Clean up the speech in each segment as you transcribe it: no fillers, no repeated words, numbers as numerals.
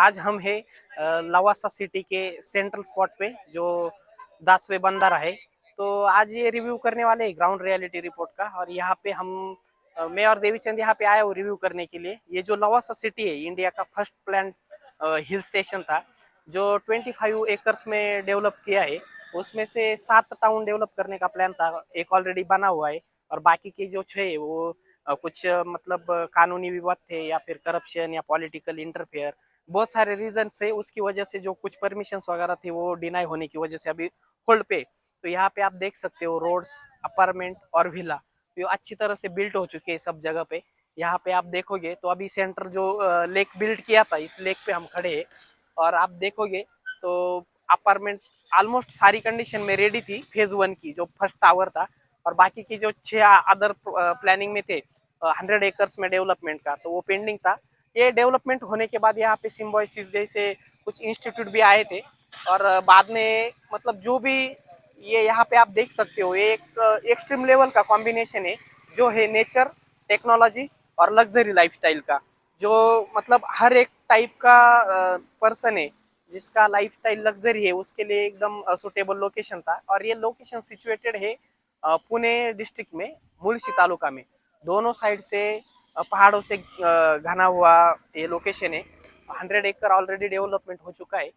आज हम है लवासा सिटी के सेंट्रल स्पॉट पे जो 10वें बंदर है। तो आज ये रिव्यू करने वाले हैं ग्राउंड रियलिटी रिपोर्ट का। और यहाँ पे हम मैं और देवीचंद यहाँ पे आया हूँ रिव्यू करने के लिए। ये जो लवासा सिटी है इंडिया का फर्स्ट प्लान हिल स्टेशन था जो 25 एकर्स में डेवलप किया है। उसमें से 7 टाउन डेवलप करने का प्लान था, एक ऑलरेडी बना हुआ है और बाकी के जो 6 वो कुछ मतलब कानूनी विवाद थे या फिर करप्शन या पॉलिटिकल इंटरफेयर, बहुत सारे रीजन से उसकी वजह से जो कुछ परमिशंस वगैरह थे वो डिनाई होने की वजह से अभी होल्ड पे। तो यहाँ पे आप देख सकते हो रोड्स, अपार्टमेंट और विला ये अच्छी तरह से बिल्ट हो चुके हैं सब जगह पे। यहाँ पे आप देखोगे तो अभी सेंटर जो लेक बिल्ड किया था इस लेक पे हम खड़े हैं और आप देखोगे तो अपार्टमेंट ऑलमोस्ट सारी कंडीशन में रेडी थी फेज 1 की जो फर्स्ट टावर था। और बाकी की जो 6 अदर प्लानिंग में थे 100 एकर्स में डेवलपमेंट का, तो वो पेंडिंग था। ये डेवलपमेंट होने के बाद यहाँ पे सिम्बोसिस जैसे कुछ इंस्टीट्यूट भी आए थे और बाद में मतलब जो भी ये यहाँ पे आप देख सकते हो ये एक एक्सट्रीम लेवल का कॉम्बिनेशन है जो है नेचर, टेक्नोलॉजी और लग्जरी लाइफस्टाइल का। जो मतलब हर एक टाइप का पर्सन है जिसका लाइफस्टाइल लग्जरी है उसके लिए एकदम सुटेबल लोकेशन था। और ये लोकेशन सिचुएटेड है पुणे डिस्ट्रिक्ट में मुळशी तालुका में। दोनों साइड से पहाड़ों से घना हुआ ये लोकेशन है। 100 एकड़ ऑलरेडी डेवलपमेंट हो चुका है।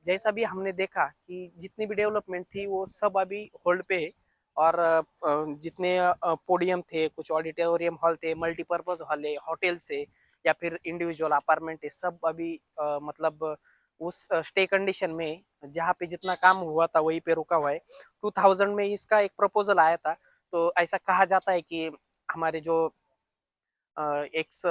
जैसा भी हमने देखा कि जितनी भी डेवलपमेंट थी वो सब अभी होल्ड पे है। और जितने पोडियम थे, कुछ ऑडिटोरियम हॉल थे, मल्टीपर्पज हॉल है, होटल्स है या फिर इंडिविजुअल अपार्टमेंट है, सब अभी मतलब उस स्टे कंडीशन में जहाँ पे जितना काम हुआ था वहीं पे रुका हुआ है। 2000 में इसका एक प्रपोजल आया था। तो ऐसा कहा जाता है कि हमारे जो एक्स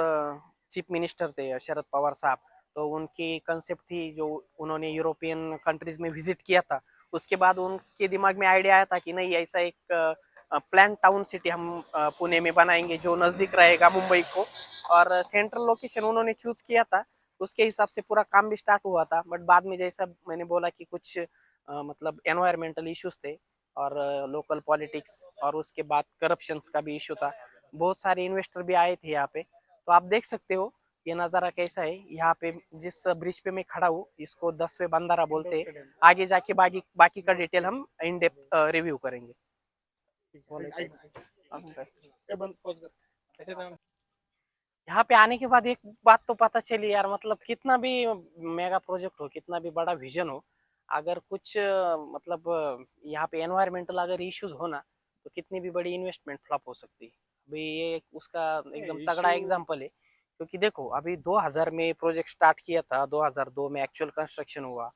चीफ मिनिस्टर थे शरद पवार साहब, तो उनकी कंसेप्ट थी जो उन्होंने यूरोपियन कंट्रीज में विजिट किया था। उसके बाद उनके दिमाग में आइडिया आया था कि नहीं ऐसा एक प्लान टाउन सिटी हम पुणे में बनाएंगे जो नज़दीक रहेगा मुंबई को। और सेंट्रल लोकेशन उन्होंने चूज किया था, उसके हिसाब से पूरा काम भी स्टार्ट हुआ था। बट बाद में जैसा मैंने बोला कि कुछ मतलब एनवायरमेंटल इश्यूज थे और लोकल पॉलिटिक्स और उसके बाद करप्शंस का भी इशू था। बहुत सारे इन्वेस्टर भी आए थे यहाँ पे। तो आप देख सकते हो ये नज़ारा कैसा है। यहाँ पे जिस ब्रिज पे मैं खड़ा हूँ इसको 10वें बंदरा बोलते हैं। आगे जाके बाकी बाकी का डिटेल हम इन डेप्थ रिव्यू करेंगे। यहाँ पे आने के बाद एक बात तो पता चली यार, मतलब कितना भी मेगा प्रोजेक्ट हो, कितना भी बड़ा विजन हो, अगर कुछ मतलब यहाँ पे एनवायरमेंटल अगर इश्यूज हो ना तो कितनी भी बड़ी इन्वेस्टमेंट फ्लॉप हो सकती है। अभी ये उसका एकदम तगड़ा एग्जांपल है। क्योंकि देखो अभी 2000 में प्रोजेक्ट स्टार्ट किया था, 2002 में एक्चुअल कंस्ट्रक्शन हुआ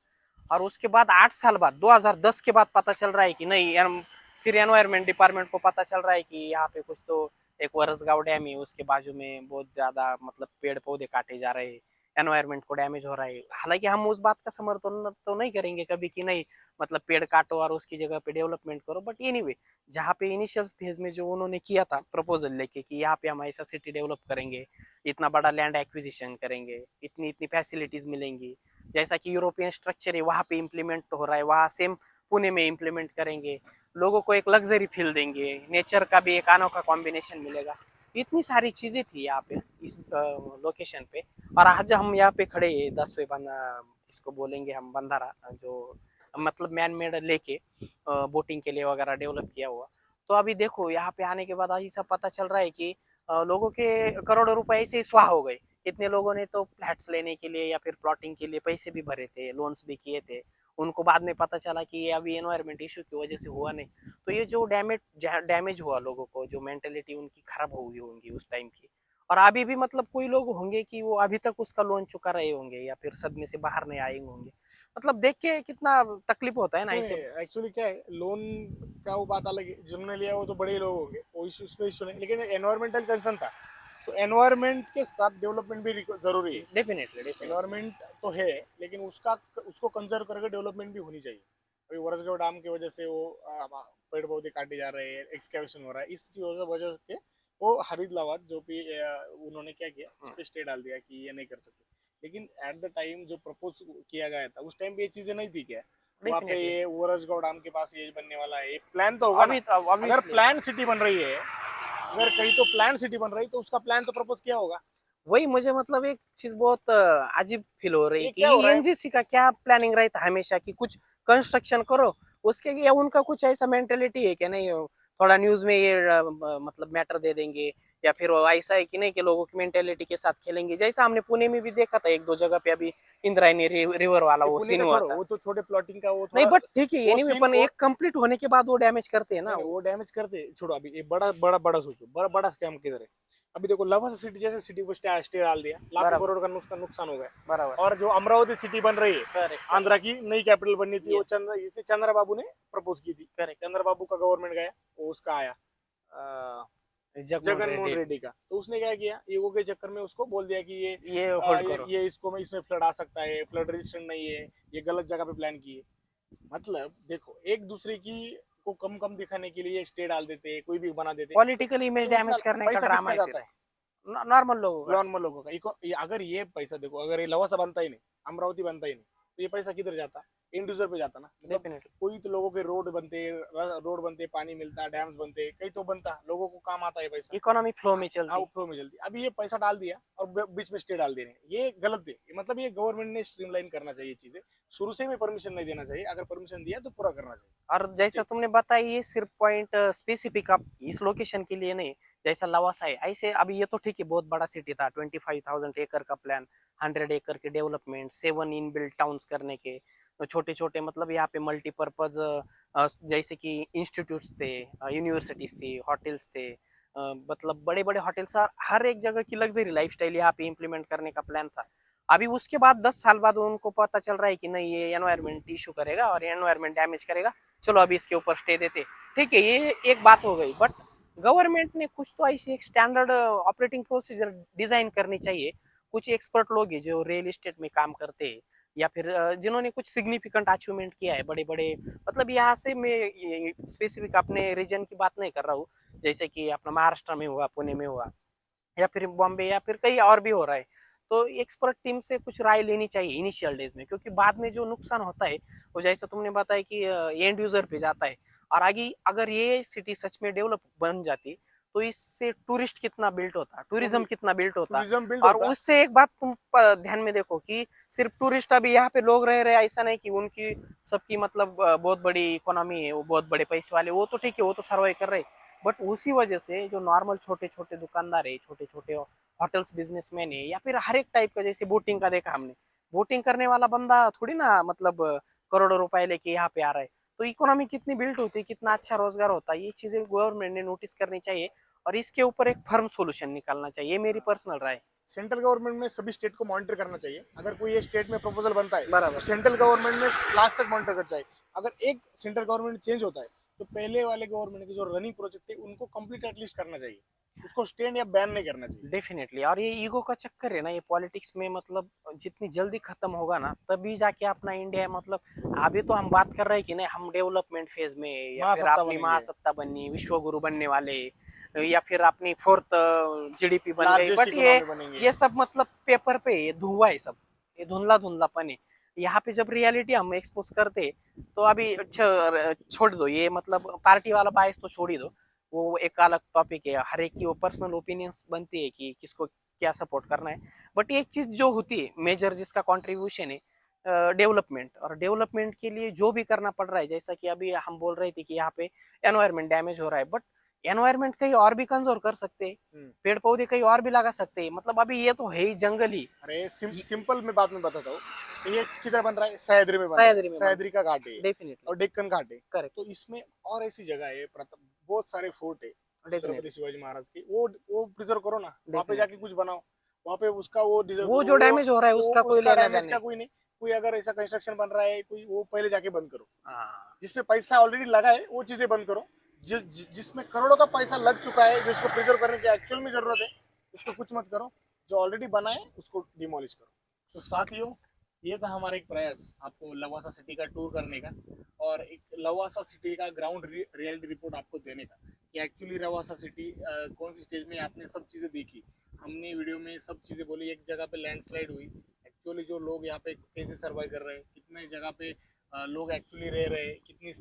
और उसके बाद 8 साल बाद 2010 के बाद पता चल रहा है कि नहीं फिर एनवायरमेंट डिपार्टमेंट को पता चल रहा है कि यहाँ पे कुछ तो एक वरसगांव डैम है उसके बाजू में बहुत ज्यादा मतलब पेड़ पौधे काटे जा रहे हैं, एनवायरमेंट को डैमेज हो रहा है। हालांकि हम उस बात का समर्थन तो नहीं करेंगे कभी कि नहीं मतलब पेड़ काटो और उसकी जगह पे डेवलपमेंट करो। बट एनीवे जहाँ पे इनिशियल फेज में जो उन्होंने किया था प्रपोजल लेके कि यहाँ पे हम ऐसा सिटी डेवलप करेंगे, इतना बड़ा लैंड एक्विजिशन करेंगे, इतनी इतनी फैसिलिटीज मिलेंगी, जैसा कि यूरोपियन स्ट्रक्चर है वहाँ पे इम्प्लीमेंट हो रहा है वहाँ सेम पुणे में इम्प्लीमेंट करेंगे, लोगों को एक लग्जरी फील देंगे, नेचर का भी एक अनोखा कॉम्बिनेशन मिलेगा। इतनी सारी चीजें थी यहाँ पे इस लोकेशन पे। और आज हम यहाँ पे खड़े हैं 10वें इसको बोलेंगे हम बंधारा जो मतलब मैन मेड लेके बोटिंग के लिए वगैरह डेवलप किया हुआ। तो अभी देखो यहाँ पे आने के बाद ऐसा सब पता चल रहा है कि लोगों के करोड़ों रुपए ऐसे ही स्वाह हो गए। कितने लोगों ने तो फ्लैट्स लेने के लिए या फिर प्लॉटिंग के लिए पैसे भी भरे थे, लोन्स भी किए थे। उनको बाद में पता चला कि ये अभी एनवायरमेंट इशू की वजह से हुआ नहीं। तो ये जो डैमेज हुआ लोगों को, जो मेंटेलिटी उनकी खराब हो गई होंगी उस टाइम की। और अभी भी मतलब कोई लोग होंगे कि वो अभी तक उसका लोन चुका रहे होंगे या फिर सदमे से बाहर नहीं आए होंगे। मतलब देख के कितना तकलीफ होता है ना नहीं इसे। नहीं एक्चुअली क्या है लोन का वो बात अलग है, जिन्होंने लिया वो तो बड़े लोग हो गए, वो इशू उसमें इशू नहीं, लेकिन एनवायरमेंटल कंसर्न था। तो एनवायरमेंट के साथ डेवलपमेंट भी जरूरी है। Definitely definitely. एनवायरमेंट तो है लेकिन उसका उसको कंजर्व करके डेवलपमेंट भी होनी चाहिए। अभी वरसगांव डैम की वजह से वो पेड़ पौधे काटे जा रहे हैं, एक्सकेवेशन हो रहा है, इस वजह के वो हरिद्राबाद जो भी उन्होंने क्या किया उस पर स्टे डाल दिया कि ये नहीं कर सकते। लेकिन एट द टाइम जो प्रपोज किया गया था उस टाइम पे ये चीजें नहीं थी क्या? वहाँ पे डेफिनेटली ये वरसगांव डैम के पास ये बनने वाला है, प्लान तो होगा ना। अभी अगर ऑब्वियसली। प्लान सिटी बन रही है, अगर कहीं तो प्लान सिटी बन रही तो उसका प्लान तो प्रपोज किया होगा। वही मुझे मतलब एक चीज बहुत अजीब फील हो रही है ये कि क्या हो रहा है? एनजीसी का क्या प्लानिंग रहता है हमेशा कि कुछ कंस्ट्रक्शन करो उसके, या उनका कुछ ऐसा मेंटेलिटी है कि नहीं थोड़ा न्यूज में ये मतलब मैटर दे देंगे, या फिर वो ऐसा है कि नहीं कि लोगों की मेंटेलिटी के साथ खेलेंगे, जैसा हमने पुणे में भी देखा था एक दो जगह पे अभी इंद्रायणी रिवर वाला ये वो पुणे सीन का हुआ छोड़ो, था। वो तो छोटे प्लॉटिंग का वो नहीं थोड़ा, बट ठीक है वो एनीवे, सीन अपन वो एक कंप्लीट होने के बाद वो डैमेज करते हैं ना नहीं, वो। वो डैमेज करते, छोड़ो अभी ये बड़ा बड़ा बड़ा सोचो, बड़ा बड़ा स्कैम किधर है। अभी देखो लवासा सिटी जैसे सिटी को स्टे डाल दिया, लाखों बराबर, करोड़ का नुकसान हो गया। बराबर। और जो अमरावती सिटी बन रही है, करेक्ट, आंध्रा करेक्ट। की नई कैपिटल बननी थी, वो यस। चंद्र बाबू ने प्रपोज की थी। करेक्ट। चंद्र बाबू का गवर्नमेंट गया, वो उसका आया जगमोहन जगन मोहन रेड्डी। रेड्डी का। तो उसने क्या किया, ईगो के चक्कर में उसको बोल दिया कि ये होल्ड करो। ये इसको में इसमें फ्लड आ सकता है, फ्लड रजिस्टेंट नहीं है, ये गलत जगह पे प्लान किए। मतलब देखो, एक दूसरे की को कम कम दिखाने के लिए स्टे डाल देते, कोई भी बना देते। पॉलिटिकल इमेज तो इतना डैमेज करने का पैसा ड्रामा किसका है जाता सिर्फ, है? नॉर्मल लोगों का। नॉर्मल लोगों का। अगर ये पैसा देखो, अगर ये लवासा बनता ही नहीं, अमरावती बनता ही नहीं, तो ये पैसा किधर जाता? इंड यूजर पे जाता ना। मतलब डेफिनेटली। कोई तो लोगों के रोड बनते, पानी मिलता, डैम्स बनते, कहीं तो बनता, लोगों को काम आता है पैसा। इकोनॉमी फ्लो हाँ में हाँ, चलती। वो फ्लो में जल्दी। अभी ये पैसा डाल दिया और बीच में स्टे डाल दे रहे हैं, ये गलत है। मतलब ये गवर्नमेंट ने स्ट्रीमलाइन करना चाहिए चीजें, शुरू से भी परमिशन नहीं देना चाहिए, अगर परमिशन दिया तो पूरा करना चाहिए। और जैसा स्टे तुमने बताया ये सिर्फ पॉइंट स्पेसिफिक आप इस लोकेशन के लिए नहीं, जैसा लवासा है ऐसे अभी ये तो ठीक है बहुत बड़ा सिटी था, 25,000 एकड़ का प्लान, 100 एकड़ के डेवलपमेंट, 7 इन बिल्ट टाउन्स करने के, तो छोटे छोटे मतलब यहाँ पे मल्टीपर्पज जैसे कि इंस्टीट्यूट्स थे, यूनिवर्सिटीज थी, होटल्स थे, मतलब बड़े बड़े होटल्स, हर एक जगह की लग्जरी लाइफस्टाइल यहाँ पे इम्प्लीमेंट करने का प्लान था। अभी उसके बाद 10 साल बाद उनको पता चल रहा है कि नहीं ये एनवायरमेंट इशू करेगा और एनवायरमेंट डैमेज करेगा, चलो अभी इसके ऊपर स्टे देते। ठीक है ये एक बात हो गई, बट गवर्नमेंट ने कुछ तो ऐसी एक स्टैंडर्ड ऑपरेटिंग प्रोसीजर डिजाइन करनी चाहिए। कुछ एक्सपर्ट लोग हैं जो रियल एस्टेट में काम करते हैं, या फिर जिन्होंने कुछ सिग्निफिकेंट अचीवमेंट किया है बड़े बड़े, मतलब यहाँ से मैं स्पेसिफिक अपने रीजन की बात नहीं कर रहा हूँ, जैसे कि अपना महाराष्ट्र में हुआ, पुणे में हुआ, या फिर बॉम्बे, या फिर कहीं और भी हो रहा है। तो एक्सपर्ट टीम से कुछ राय लेनी चाहिए इनिशियल डेज में, क्योंकि बाद में जो नुकसान होता है वो जैसा तुमने बताया कि एंड यूजर पे जाता है। और आगे अगर ये सिटी सच में डेवलप बन जाती तो इससे टूरिस्ट कितना बिल्ट होता, टूरिज्म कितना बिल्ट होता। टूरिज्म बिल्ड और होता। उससे एक बात तुम ध्यान में देखो कि सिर्फ टूरिस्ट अभी यहाँ पे लोग रह रहे हैं ऐसा नहीं कि उनकी सबकी मतलब बहुत बड़ी इकोनॉमी है, वो बहुत बड़े पैसे वाले, वो तो ठीक है वो तो सर्वाइव कर रहे हैं, बट उसी वजह से जो नॉर्मल छोटे छोटे दुकानदार है, छोटे छोटे होटल्स बिजनेसमैन है, या फिर हर एक टाइप का, जैसे बोटिंग का देखा हमने, बोटिंग करने वाला बंदा थोड़ी ना मतलब करोड़ों रुपए लेके यहाँ पे आ रहा है। तो इकोनॉमी कितनी बिल्ड होती है, कितना अच्छा रोजगार होता है, ये चीजें गवर्नमेंट ने नोटिस करनी चाहिए और इसके ऊपर एक फर्म सोल्यूशन निकालना चाहिए, ये मेरी पर्सनल राय है। सेंट्रल गवर्नमेंट में सभी स्टेट को मॉनिटर करना चाहिए। अगर कोई ये स्टेट में प्रपोजल बनता है, तो बराबर। सेंट्रल गवर्नमेंट में लास्ट तक मॉनिटर करना चाहिए। अगर एक सेंट्रल गवर्नमेंट चेंज होता है, तो पहले वाले गवर्नमेंट के जो रनिंग प्रोजेक्ट है उनको कंप्लीट एटलीस्ट करना चाहिए, उसको स्टैंड या बैन नहीं करना चाहिए। डेफिनेटली, और ये ईगो का चक्कर है ना ये पॉलिटिक्स में, मतलब जितनी जल्दी खत्म होगा ना तभी जाके अपना इंडिया मतलब, अभी तो हम बात कर रहे हैं कि नहीं हम डेवलपमेंट फेज में हैं, या फिर महासत्ता अपनी बनेंगे, महासत्ता बननी, विश्व गुरु बनने वाले, या फिर अपनी फोर्थ जीडीपी बन गई, लार्जेस्ट बट इकोनॉमी बनेंगे। ये सब मतलब पेपर पे ये धुआं है सब, ये धुंधला धुंधलापन है। यहाँ पे जब रियलिटी हम एक्सपोज करते तो अभी छोड़ दो ये मतलब पार्टी वाला बायस तो छोड़ ही दो, वो एक अलग टॉपिक है, हर एक की वो पर्सनल ओपिनियंस बनती है कि किसको क्या सपोर्ट करना है। बट एक चीज जो होती है मेजर जिसका कंट्रीब्यूशन है डेवलपमेंट, और डेवलपमेंट के लिए जो भी करना पड़ रहा है, जैसा कि अभी हम बोल रहे थे कि यहाँ पे एनवायरमेंट डैमेज हो रहा है, बट एनवायरमेंट कहीं और भी कंजर्व कर सकते हैं, पेड़ पौधे कहीं और भी लगा सकते हैं, मतलब अभी ये तो है ही जंगल ही। अरे सिंपल में बात में बताता हूँ, तो ये किधर बन रहा है? सह्याद्री में बन रहा है, सह्याद्री में बन, सह्याद्री का घाट है ये, डेफिनेटली। और डेक्कन घाट है। करेक्ट। तो इसमें और ऐसी जगह है, बहुत सारे फोर्ट है छत्रपति डेफिनेटली। शिवाजी महाराज के, वो प्रिजर्व करो ना, वहाँ पे जाके डेफिनेटली कुछ बनाओ, वहाँ पे उसका वो डिजर्व वो करो, जो डैमेज हो रहा है वो उसका कोई उसका लेना डैमेज देना का नहीं। कोई नहीं। कोई अगर ऐसा कंस्ट्रक्शन बन रहा है कोई, वो पहले जाके बंद करो। हाँ। जिसपे पैसा ऑलरेडी लगा है वो चीजें बंद करो। जिसमें करोड़ों का पैसा लग चुका है, जिसको प्रिजर्व करने की एक्चुअल में जरूरत है, उसको कुछ मत करो। जो ऑलरेडी बना है उसको डिमोलिश करो। तो साथियों, ये था हमारा एक प्रयास आपको लवासा सिटी का टूर करने का, और एक लवासा सिटी का ग्राउंड रियलिटी रिपोर्ट आपको देने का, कि एक्चुअली लवासा सिटी कौन सी स्टेज में आपने सब चीज़ें देखी। हमने वीडियो में सब चीज़ें बोली, एक जगह पे लैंडस्लाइड हुई, एक्चुअली जो लोग यहाँ पे कैसे सर्वाइव कर रहे हैं, कितने जगह पे लोग एक्चुअली रह रहे हैं, कितनी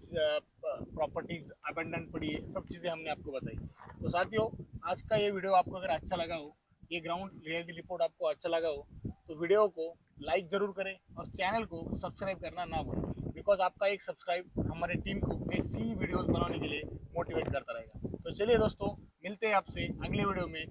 प्रॉपर्टीज अबेंडेंट पड़ी है, सब चीज़ें हमने आपको बताई। तो साथियों, आज का ये वीडियो आपको अगर अच्छा लगा हो ये ग्राउंड रियलिटी रिपोर्ट आपको अच्छा लगा हो तो वीडियो को लाइक जरूर करें और चैनल को सब्सक्राइब करना ना भूलें, बिकॉज आपका एक सब्सक्राइब हमारी टीम को ऐसी वीडियोस बनाने के लिए मोटिवेट करता रहेगा। तो चलिए दोस्तों, मिलते हैं आपसे अगले वीडियो में।